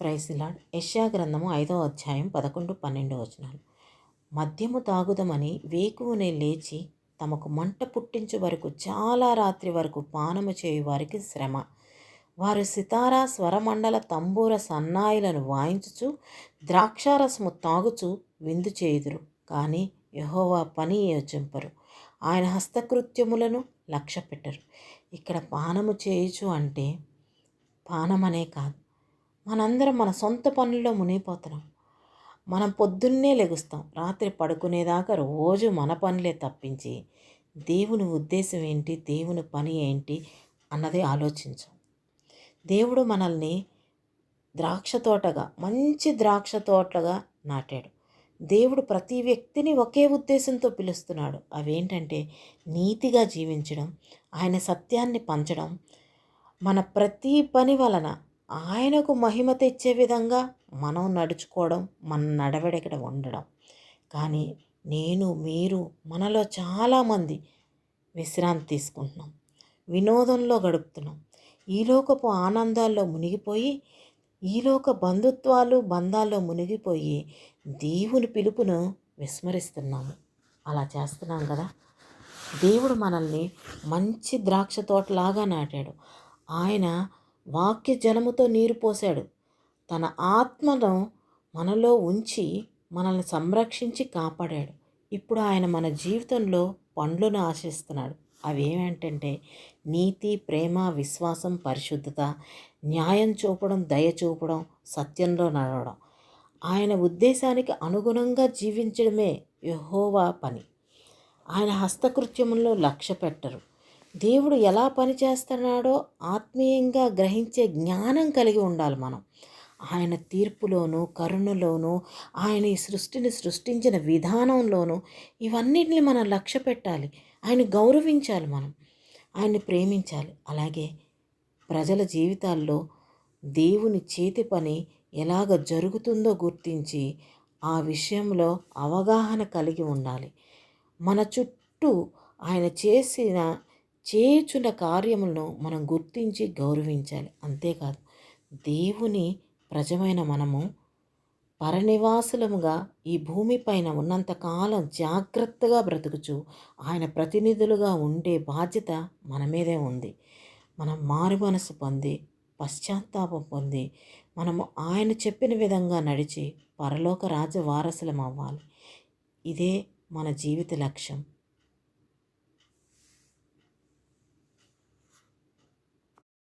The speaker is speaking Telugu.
Praise the lord. యెషయా గ్రంథము 5వ అధ్యాయం 11, 12 వచనాలు. మద్యము తాగుదమని వేకువనే లేచి తమకు మంట పుట్టించు వరకు చాలా రాత్రి వరకు పానము చేయు వారికి శ్రమ. వారు సితారా స్వరమండల తంబూర సన్నాయిలను వాయించుచు ద్రాక్షారసము తాగుచు విందు చేయుదురు, కానీ యెహోవా పని యోచింపరు, ఆయన హస్తకృత్యములను లక్ష్య పెట్టరు. ఇక్కడ పానము చేయుచు అంటే పానమనే కాదు, మనందరం మన సొంత పనుల్లో మునిగిపోతున్నాం. మనం పొద్దున్నే లెగుస్తాం, రాత్రి పడుకునేదాకా రోజు మన పనులే తప్పించి దేవుని ఉద్దేశం ఏంటి, దేవుని పని ఏంటి అన్నది ఆలోచించం. దేవుడు మనల్ని ద్రాక్ష తోటగా, మంచి ద్రాక్ష తోటగా నాటాడు. దేవుడు ప్రతి వ్యక్తిని ఒకే ఉద్దేశంతో పిలుస్తున్నాడు. అవేంటంటే నీతిగా జీవించడం, ఆయన సత్యాన్ని పంచడం, మన ప్రతి పని వలన ఆయనకు మహిమ తెచ్చే విధంగా మనం నడుచుకోవడం, మన నడవడికడ ఉండడం. కానీ మీరు మనలో చాలామంది విశ్రాంతి తీసుకుంటున్నాం, వినోదంలో గడుపుతున్నాం, ఈలోకపు ఆనందాల్లో మునిగిపోయి, ఈలోక బంధాల్లో మునిగిపోయి దేవుని పిలుపును విస్మరిస్తున్నాము. అలా చేస్తున్నాం కదా. దేవుడు మనల్ని మంచి ద్రాక్ష తోటలాగా నాటాడు. ఆయన వాక్య జలముతో నీరు పోశాడు. తన ఆత్మను మనలో ఉంచి మనల్ని సంరక్షించి కాపాడాడు. ఇప్పుడు ఆయన మన జీవితంలో పండ్లను ఆశిస్తున్నాడు. అవి ఏమేంటంటే నీతి, ప్రేమ, విశ్వాసం, పరిశుద్ధత, న్యాయం చూపడం, దయ చూపడం, సత్యంలో నడవడం. ఆయన ఉద్దేశానికి అనుగుణంగా జీవించడమే యెహోవా పని. ఆయన హస్తకృత్యముల్లో లక్ష్య పెట్టరు. దేవుడు ఎలా పని చేస్తున్నాడో ఆత్మీయంగా గ్రహించే జ్ఞానం కలిగి ఉండాలి మనం. ఆయన తీర్పులోనూ, కరుణలోనూ, ఆయన ఈ సృష్టిని సృష్టించిన విధానంలోనూ ఇవన్నిటిని మనం లక్ష్య పెట్టాలి. ఆయన గౌరవించాలి, మనం ఆయన్ని ప్రేమించాలి. అలాగే ప్రజల జీవితాల్లో దేవుని చేతి పని ఎలాగ జరుగుతుందో గుర్తించి ఆ విషయంలో అవగాహన కలిగి ఉండాలి. మన చుట్టూ ఆయన చేయుచున్న కార్యములను మనం గుర్తించి గౌరవించాలి. అంతేకాదు, దేవుని ప్రజమైన మనము పరనివాసులముగా ఈ భూమిపైన ఉన్నంతకాలం జాగ్రత్తగా బ్రతుకుచు ఆయన ప్రతినిధులుగా ఉండే బాధ్యత మన మీదే ఉంది. మనం మారు మనసు పొంది, పశ్చాత్తాపం పొంది, మనము ఆయన చెప్పిన విధంగా నడిచి పరలోక రాజ్య వారసులం అవ్వాలి. ఇదే మన జీవిత లక్ష్యం.